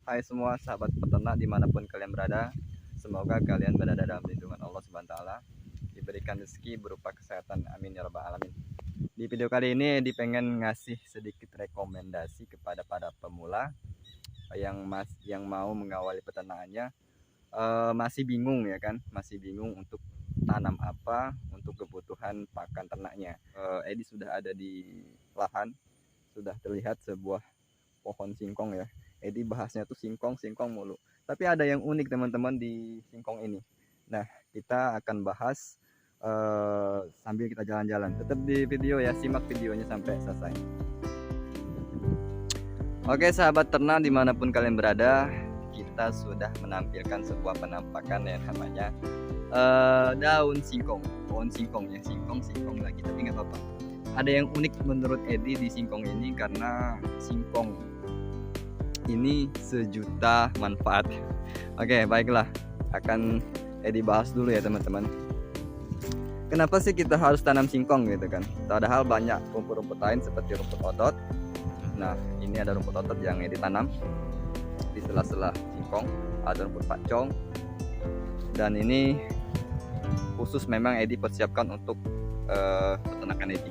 Hai semua sahabat peternak dimanapun kalian berada. Semoga kalian berada dalam lindungan Allah Subhanahu wa Ta'ala, diberikan rezeki berupa kesehatan, amin ya rabbal alamin. Di video kali ini Edi pengen ngasih sedikit rekomendasi kepada para pemula yang mau mengawali peternakannya, masih bingung ya kan, masih bingung untuk tanam apa untuk kebutuhan pakan ternaknya. Edi sudah ada di lahan, sudah terlihat sebuah pohon singkong ya. Edi bahasnya tuh singkong mulu. Tapi ada yang unik teman-teman di singkong ini. Nah, kita akan bahas sambil kita jalan-jalan. Tetap di video ya, simak videonya sampai selesai. Oke sahabat ternak dimanapun kalian berada, kita sudah menampilkan sebuah penampakan yang namanya daun singkong. Pohon singkong ya, singkong lagi, tapi nggak apa-apa. Ada yang unik menurut Edi di singkong ini karena singkong ini sejuta manfaat. Oke, baiklah, akan Edi bahas dulu ya teman-teman. Kenapa sih kita harus tanam singkong gitu kan? Padahal banyak rumput-rumput lain seperti rumput otot. Nah, ini ada rumput otot yang Edi tanam di sela-sela singkong. Ada rumput pakcong. Dan ini khusus memang Edi persiapkan untuk peternakan Edi.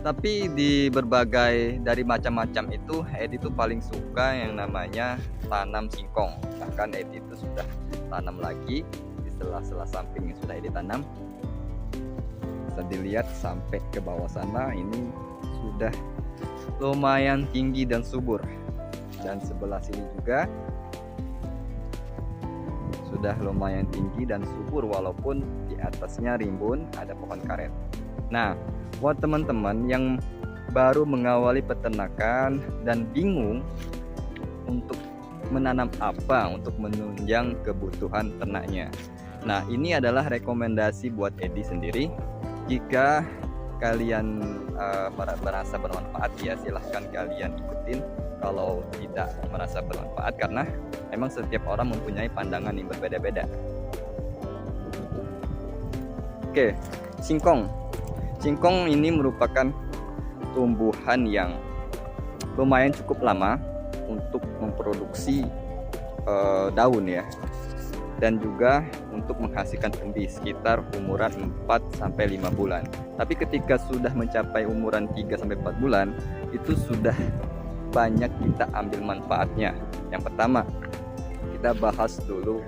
Tapi di berbagai dari macam-macam itu, Edi itu paling suka yang namanya tanam singkong. Bahkan Edi itu sudah tanam lagi di sela-sela samping yang sudah Edi tanam. Bisa dilihat sampai ke bawah sana, ini sudah lumayan tinggi dan subur. Dan sebelah sini juga sudah lumayan tinggi dan subur, walaupun di atasnya rimbun ada pohon karet. Nah, buat teman-teman yang baru mengawali peternakan dan bingung untuk menanam apa untuk menunjang kebutuhan ternaknya. Nah, ini adalah rekomendasi buat Edi sendiri. Jika kalian merasa bermanfaat ya silahkan kalian ikutin. Kalau tidak merasa bermanfaat, karena memang setiap orang mempunyai pandangan yang berbeda-beda. Oke, singkong. Singkong ini merupakan tumbuhan yang lumayan cukup lama untuk memproduksi daun ya, dan juga untuk menghasilkan umbi sekitar umuran 4-5 bulan. Tapi ketika sudah mencapai umuran 3-4 bulan, itu sudah banyak kita ambil manfaatnya. Yang pertama, kita bahas dulu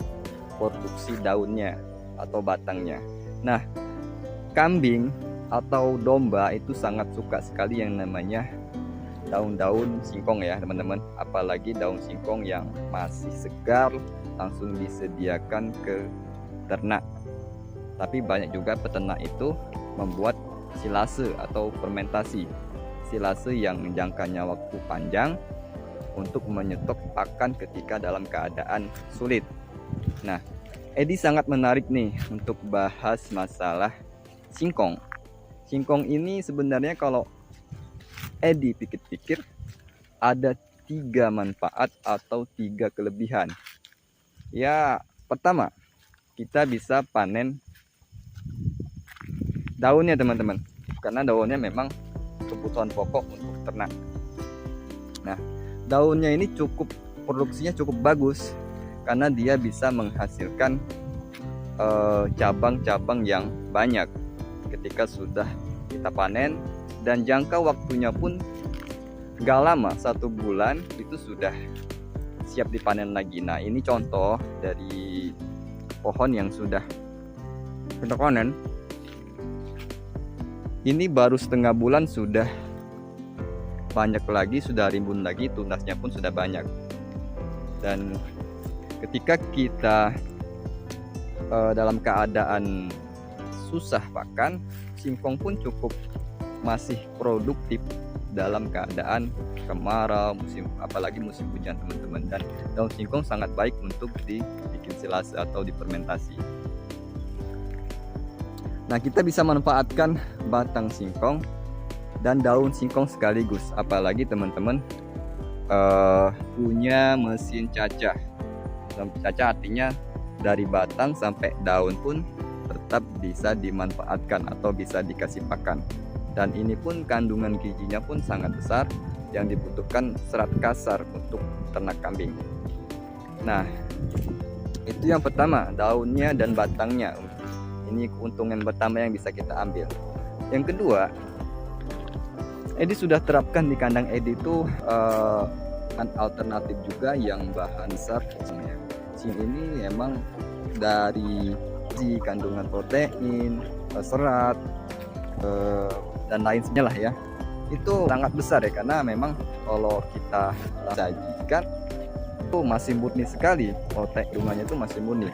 produksi daunnya atau batangnya. Nah, kambing atau domba itu sangat suka sekali yang namanya daun-daun singkong ya teman-teman. Apalagi daun singkong yang masih segar langsung disediakan ke ternak. Tapi banyak juga peternak itu membuat silase atau fermentasi. Silase yang jangkanya waktu panjang untuk menyetok pakan ketika dalam keadaan sulit. Nah, Edi sangat menarik nih untuk bahas masalah singkong. Singkong ini sebenarnya kalau Edi pikir-pikir ada 3 manfaat atau 3 kelebihan. Ya, pertama, kita bisa panen daunnya teman-teman, karena daunnya memang kebutuhan pokok untuk ternak. Nah, daunnya ini produksinya cukup bagus karena dia bisa menghasilkan cabang-cabang yang banyak ketika sudah kita panen, dan jangka waktunya pun gak lama, 1 bulan itu sudah siap dipanen lagi. Nah, ini contoh dari pohon yang sudah kita panen. Ini baru setengah bulan sudah banyak lagi, sudah rimbun lagi, tunasnya pun sudah banyak. Dan ketika kita dalam keadaan susah pakan, singkong pun cukup masih produktif dalam keadaan kemarau, apalagi musim hujan teman-teman. Dan daun singkong sangat baik untuk dibikin silase atau difermentasi. Nah, kita bisa manfaatkan batang singkong dan daun singkong sekaligus, apalagi teman-teman punya mesin cacah. Cacah artinya dari batang sampai daun pun tetap bisa dimanfaatkan atau bisa dikasih pakan. Dan ini pun kandungan gizinya pun sangat besar yang dibutuhkan serat kasar untuk ternak kambing. Nah, itu yang pertama, daunnya dan batangnya. Ini keuntungan pertama yang bisa kita ambil. Yang kedua, Edi sudah terapkan di kandang Edi itu kan alternatif juga yang bahan dasar zinc ini emang dari kandungan protein, serat, dan lain sebagainya lah ya. Itu sangat besar ya, karena memang kalau kita sajikan itu masih murni sekali, proteinnya itu masih murni.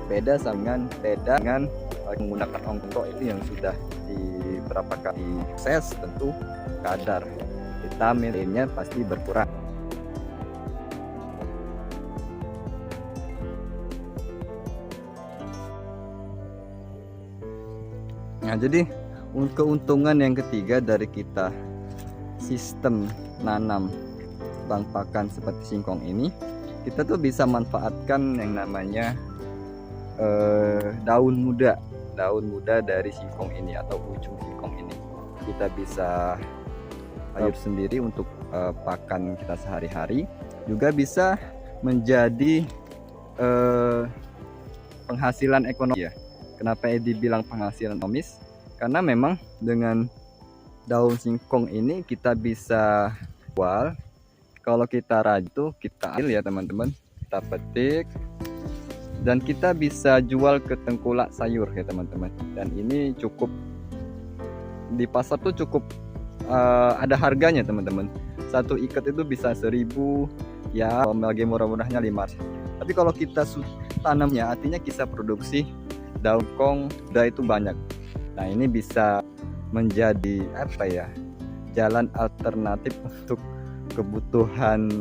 Beda dengan menggunakan ongkok itu yang sudah di berapa kali proses, tentu kadar vitaminnya pasti berkurang. Nah, jadi keuntungan yang ketiga dari kita sistem nanam bang pakan seperti singkong ini, kita tuh bisa manfaatkan yang namanya daun muda dari singkong ini atau ujung singkong ini. Kita bisa sayur sendiri untuk pakan kita sehari-hari, juga bisa menjadi penghasilan ekonomi ya. Kenapa Edi bilang penghasilan ekonomis? Karena memang dengan daun singkong ini kita bisa jual. Kalau kita rajut, kita ambil ya teman-teman, kita petik dan kita bisa jual ke tengkulak sayur ya teman-teman. Dan ini cukup di pasar tuh cukup ada harganya teman-teman. Satu ikat itu bisa 1.000 ya, lagi murah-murahnya 500. Tapi kalau kita tanamnya, artinya kita produksi daun singkong itu banyak. Nah, ini bisa menjadi apa ya, jalan alternatif untuk kebutuhan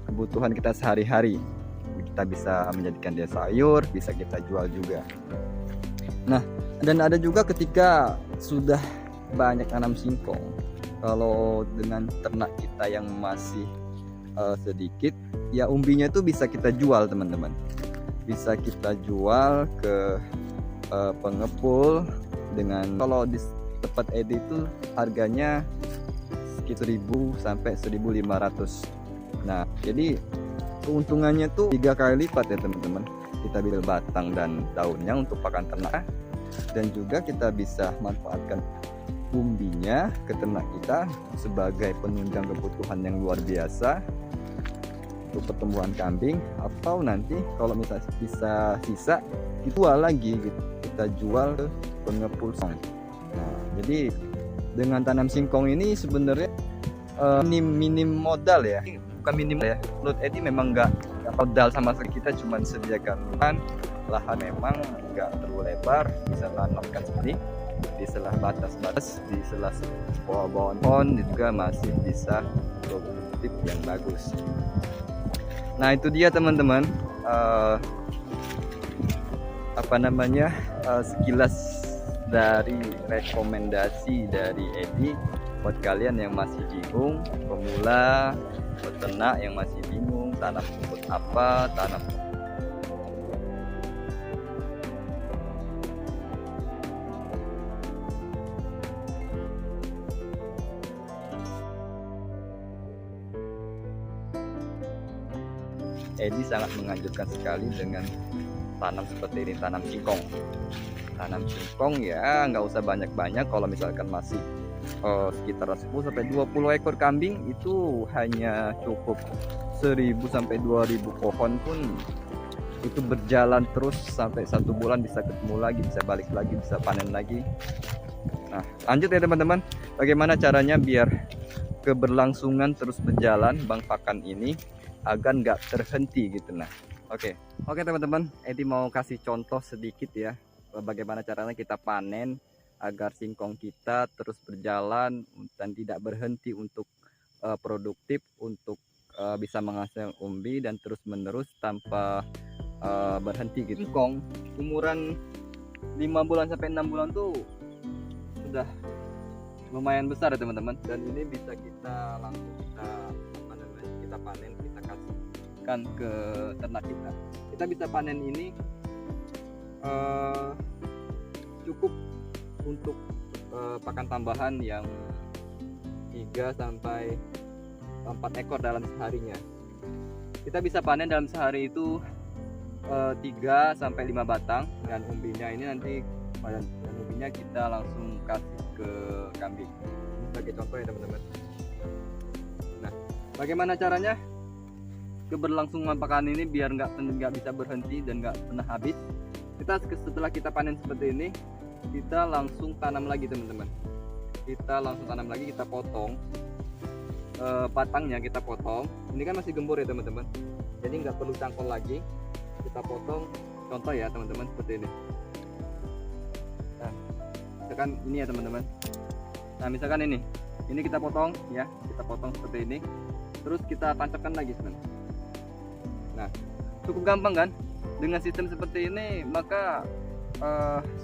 kebutuhan kita sehari-hari. Kita bisa menjadikan dia sayur, bisa kita jual juga. Nah, dan ada juga ketika sudah banyak tanam singkong, kalau dengan ternak kita yang masih sedikit ya, umbinya itu bisa kita jual teman-teman. Bisa kita jual ke pengepul dengan, kalau di tempat Edi itu harganya sekitar 1.000 sampai 1.500. Nah, jadi keuntungannya tuh 3 kali lipat ya teman-teman. Kita ambil batang dan daunnya untuk pakan ternak, dan juga kita bisa manfaatkan umbinya ke ternak kita sebagai penunjang kebutuhan yang luar biasa untuk pertumbuhan kambing, atau nanti kalau misalnya bisa sisa dijual lagi gitu. Kita jual ke pengepul singkong. Nah, jadi dengan tanam singkong ini sebenarnya minim modal ya, bukan minim ya. Menurut Edi memang nggak modal sama sekali. Kita cuma sediakan lahan memang nggak terlalu lebar, bisa tanamkan seperti di selah batas-batas, di selah bawah pohon juga masih bisa produktif yang bagus. Nah, itu dia teman-teman, sekilas dari rekomendasi dari Edi buat kalian yang masih bingung, pemula, peternak yang masih bingung tanam rumput apa, tanam Edi sangat menganjurkan sekali dengan tanam seperti ini, tanam singkong. Tanam singkong ya nggak usah banyak-banyak. Kalau misalkan masih sekitar 10 sampai 20 ekor kambing, itu hanya cukup 1.000 sampai 2.000 pohon pun itu berjalan terus sampai 1 bulan, bisa ketemu lagi, bisa balik lagi, bisa panen lagi. Nah, lanjut ya teman-teman, bagaimana caranya biar keberlangsungan terus berjalan bang pakan ini agar nggak terhenti gitu. Nah, oke teman-teman, Edi mau kasih contoh sedikit ya, bagaimana caranya kita panen agar singkong kita terus berjalan dan tidak berhenti untuk produktif, untuk bisa menghasilkan umbi dan terus menerus tanpa berhenti gitu. Singkong umuran 5 bulan sampai 6 bulan tuh sudah lumayan besar ya teman-teman, dan ini bisa kita langsung kita panen, kita kasihkan ke ternak kita. Kita bisa panen ini cukup untuk pakan tambahan yang 3 sampai 4 ekor dalam seharinya. Kita bisa panen dalam sehari itu 3 sampai 5 batang, dan umbinya ini nanti dan umbinya kita langsung kasih ke kambing. Ini sebagai contoh ya teman-teman. Nah, bagaimana caranya keberlangsungan pakan ini biar nggak bisa berhenti dan nggak pernah habis? Setelah kita panen seperti ini, kita langsung tanam lagi teman-teman. Kita langsung tanam lagi, kita potong batangnya, kita potong. Ini kan masih gembur ya teman-teman, jadi nggak perlu cangkol lagi. Kita potong, contoh ya teman-teman, seperti ini. Nah, misalkan ini ya teman-teman. Nah, misalkan ini kita potong ya, kita potong seperti ini, terus kita tancapkan lagi sebenarnya. Nah, cukup gampang kan? Dengan sistem seperti ini, maka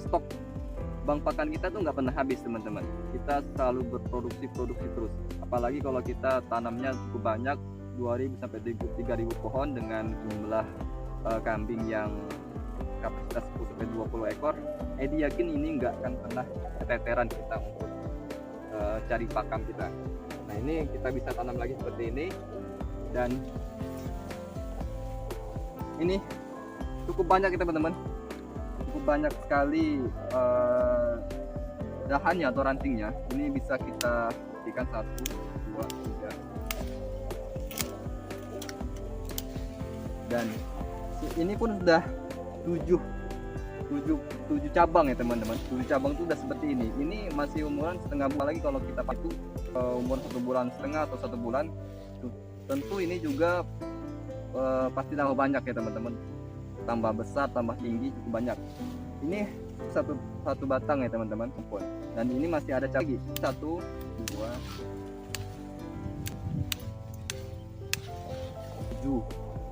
stok bank pakan kita tuh nggak pernah habis teman-teman. Kita selalu berproduksi terus. Apalagi kalau kita tanamnya cukup banyak, 2000 sampai 3000 pohon dengan jumlah kambing yang kapasitas 10 sampai 20 ekor. Edi yakin ini nggak akan pernah keteteran kita untuk cari pakan kita. Nah, ini kita bisa tanam lagi seperti ini, dan ini cukup banyak ya teman-teman, cukup banyak sekali dahannya atau rantingnya. Ini bisa kita berikan 1, 2, 3, dan ini pun sudah 7 cabang ya teman-teman. 7 cabang itu udah seperti ini. Ini masih umuran setengah bulan lagi. Kalau kita pakai umur 1,5 bulan atau 1 bulan, tentu ini juga pasti tambah banyak ya teman-teman, tambah besar, tambah tinggi, cukup banyak. Ini satu batang ya teman-teman, dan ini masih ada lagi 1, 2, 7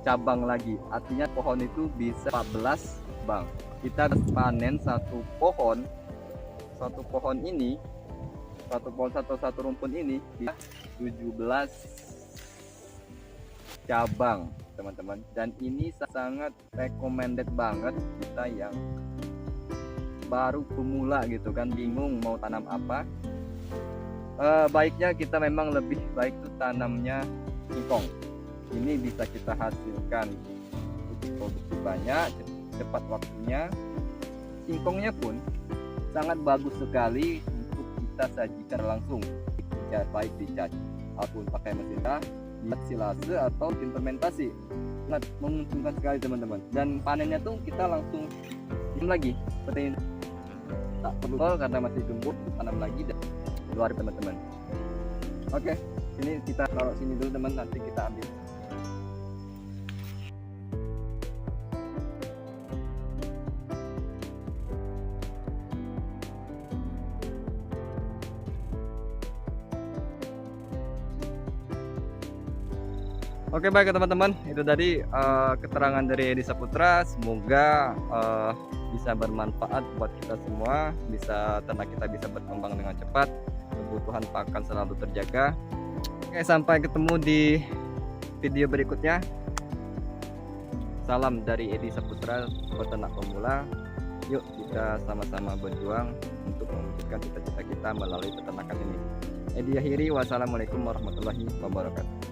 cabang lagi. Artinya pohon itu bisa 14 bang. Kita panen satu pohon ini, satu rumpun ini bisa 17 cabang teman-teman. Dan ini sangat recommended banget kita yang baru pemula gitu kan, bingung mau tanam apa. Baiknya kita memang lebih baik tuh tanamnya singkong. Ini bisa kita hasilkan produksi banyak, cepat waktunya. Singkongnya pun sangat bagus sekali untuk kita sajikan langsung, baik dicat ataupun pakai mesin silase atau fermentasi. Sangat menguntungkan sekali teman-teman. Dan panennya tuh kita langsung lagi seperti ini, tak perlu karena masih gembur, tanam lagi dan keluar teman-teman. Oke, ini kita taruh sini dulu teman, nanti kita ambil. Oke, baik teman-teman, itu tadi keterangan dari Edi Saputra. Semoga bisa bermanfaat buat kita semua, ternak kita bisa berkembang dengan cepat, kebutuhan pakan selalu terjaga. Oke, sampai ketemu di video berikutnya. Salam dari Edi Saputra, peternak pemula. Yuk kita sama-sama berjuang untuk mewujudkan cita-cita kita melalui peternakan ini. Edi akhiri, wassalamualaikum warahmatullahi wabarakatuh.